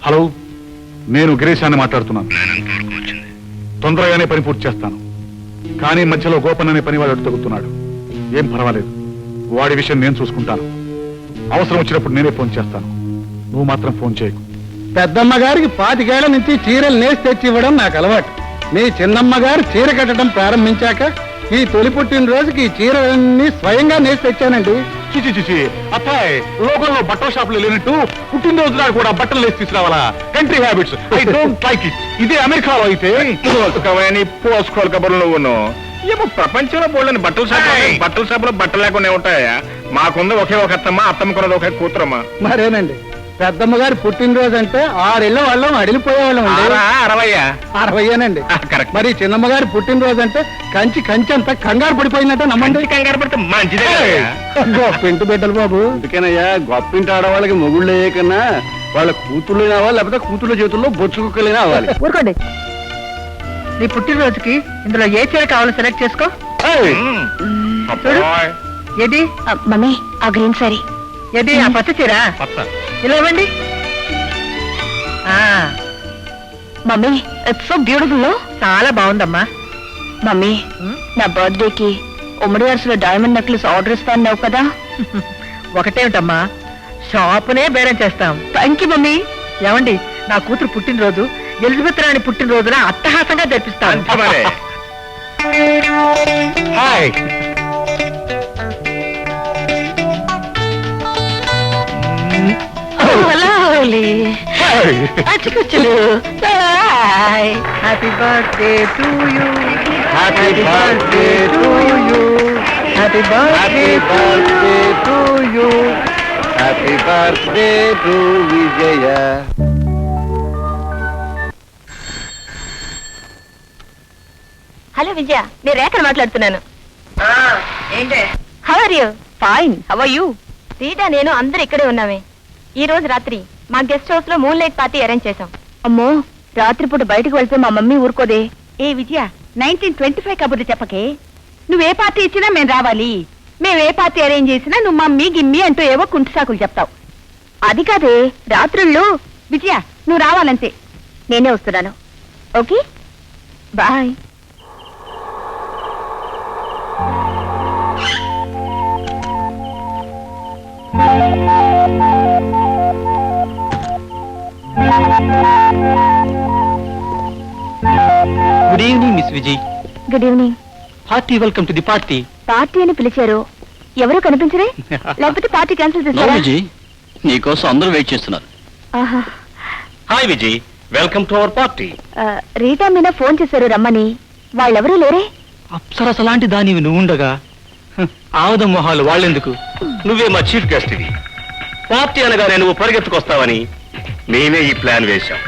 Hello, నేను గిరీశాన్ని మాట్లాడుతున్నాను. తొందరగానే పని పూర్తి చేస్తాను. కానీ మధ్యలో గోపన్ అనే పని వాడు అడ్డు తగ్గుతున్నాడు. ఏం పర్వాలేదు, వాడి విషయం నేను చూసుకుంటాను. అవసరం వచ్చినప్పుడు నేనే ఫోన్ చేస్తాను. నువ్వు మాత్రం ఫోన్ చేయకు. పెద్దమ్మ గారికి 25 ఏళ్ల నుంచి చీరలు నేసి తెచ్చి ఇవ్వడం నాకు అలవాటు. మీ చిన్నమ్మ గారు చీర కట్టడం ప్రారంభించాక ఈ తొలి పుట్టినరోజుకి ఈ చీరలన్నీ స్వయంగా నేసి తెచ్చానండి. చిచి చిచి అత్తాయ్, లోకల్లో బట్టల షాపులు లేనట్టు పుట్టినరోజు నాడు కూడా బట్టలు వేసి తీసుకురావాలా? Country habits, I don't like it. ఇదే అమెరికాలో అయితే పోసుకోవాలి కబుర్లు నువ్వును. ఏమో ప్రపంచంలో పోలేని బట్టల షాపులో బట్టలు లేకుండా ఉంటాయా? మాకుంది ఒకే ఒక అత్తమ్మ, అత్తమ్మ కొన్నది ఒకే కూతురమ్మా. మరేనండి, పెద్దమ్మ గారి పుట్టినరోజు అంటే 6 ఏళ్ల వాళ్ళం అడిలిపోయేవాళ్ళం అండి. 60ఏనండి. కరెక్ట్. మరి చిన్నమ్మ గారి పుట్టినరోజు అంటే కంచి అంతా కంగారు పడిపోయిందంటే నమ్మండి. కంగారు పడితే మంచిదే. గొప్పింటి బిడ్డలు బాబు. అందుకేనయ్యా, గొప్పింటి ఆడవాళ్ళకి మొగుళ్ళు అయ్యే కన్నా వాళ్ళ కూతుళ్ళైనా అవ్వాలి, లేకపోతే కూతుళ్ళ చేతుల్లో బొచ్చు కుక్కలైనా అవ్వాలి. ఊరుకోండి. నీ పుట్టినరోజుకి ఇందులో ఏ చీర కావాలో సెలెక్ట్ చేసుకో. ఏది మమ్మీ, ఆ గ్రీన్ సారీ. ఏది ఆ పచ్చ చీర? ఇలా ఇవ్వండి. Mummy, it's so beautiful. చాలా బాగుందమ్మా. మమ్మీ, నా బర్త్డేకి ఉమ్మడి వరుసలో డైమండ్ నెక్లెస్ ఆర్డర్ ఇస్తాను కదా. ఒకటేమిటమ్మా, షాపునే బేరం చేస్తాం. Thank you mummy. ఏమండి, నా కూతురు పుట్టినరోజు ఎలిజబెత్ రాణి పుట్టినరోజున అట్టహాసంగా జరిపిస్తాను. Hi. Happy birthday to you. Happy birthday to you. Happy happy birthday to you. Happy birthday to Vijaya. Hello Vijaya, నేను రేఖను మాట్లాడుతున్నాను. ఏంటే? How are you? Fine. How are you? సీటా, నేను అందరు ఇక్కడే ఉన్నామే. ఈ రోజు రాత్రి మా గెస్ట్ హౌస్ లో మూన్ లైట్ పార్టీ అరేంజ్ చేశాం. అమ్మో, రాత్రిపూట బయటకు వెళ్తే మా మమ్మీ ఊరుకోదే. ఏ విజయ, 1925 కబుర్లు చెప్పకే. నువ్వే పార్టీ ఇచ్చినా మేము రావాలి. మేమే పార్టీ అరేంజ్ చేసినా నువ్వు మమ్మీ గిమ్మి అంటూ ఏవో కుంటి సాకులు చెప్తావు. అది కాదే, రాత్రుళ్ళు. విజయ, నువ్వు రావాలంతే. నేనే వస్తున్నాను. Okay, bye. Good evening miss Vijay. Good evening. Hearty welcome to the party. Party అని పిలిచారు, ఎవరు కనిపించరే? లేకపోతే పార్టీ క్యాన్సిల్ చేస్తారా? విజయ్, నీకోసం అందరూ వెయిట్ చేస్తున్నారు. ఆహా. Hi Vijay, welcome to our party. Rita Meena phone చేశారు రమ్మని. వాళ్ళెవరూ లేరే? అప్సరస లాంటి దానివి నువ్వుండగా ఆవద మొహాలు వాళ్ళెందుకు? నువ్వే మా చీఫ్ గెస్ట్ ఇది. పార్టీ అనగానే నువ్వు పరిగెత్తుకొస్తావని మేమే ఈ ప్లాన్ వేశాం.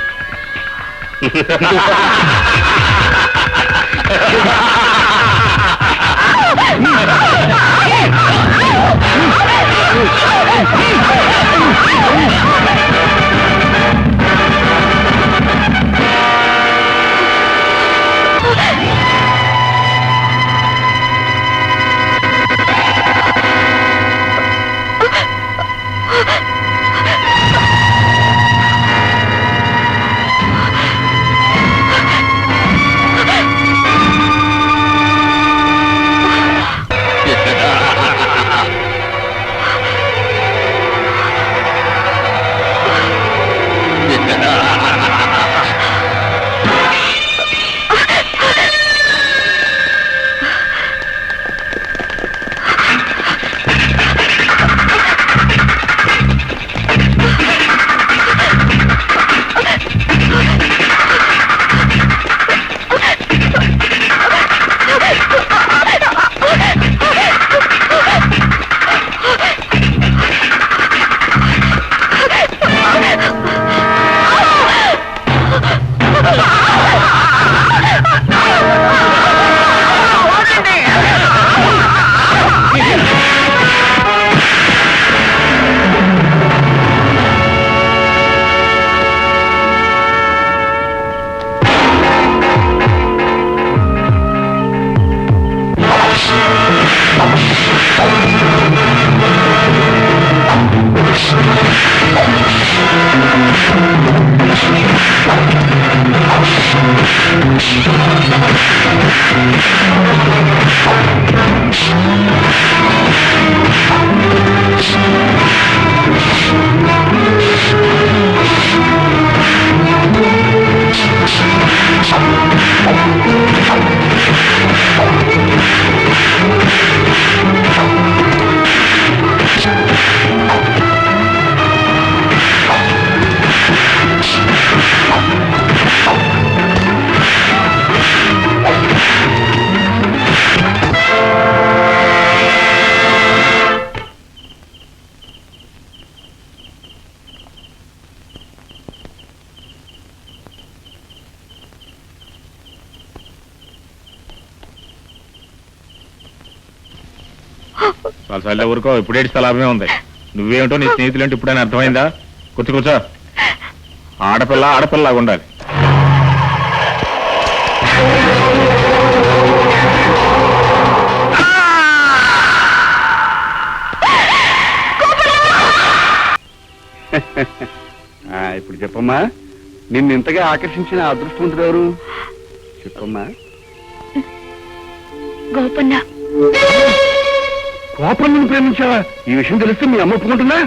చాలా సార్లు ఊరుకో ఇప్పుడు ఏడిస్తే లాభమే ఉంది. నువ్వేమిటో నీ స్నేహితులేంటి ఇప్పుడైనా అర్థమైందా? కూర్చో ఆడపిల్ల ఆడపిల్లలాగా ఉండాలి. ఇప్పుడు చెప్పమ్మా, నిన్ను ఇంతగా ఆకర్షించిన అదృష్టవంతుడు ఎవరు? చెప్పమ్మా. గోపన్న. కోపం ప్రేమించావా? ఈ విషయం తెలిస్తే మీ అమ్మ ఒప్పుకుంటుందా?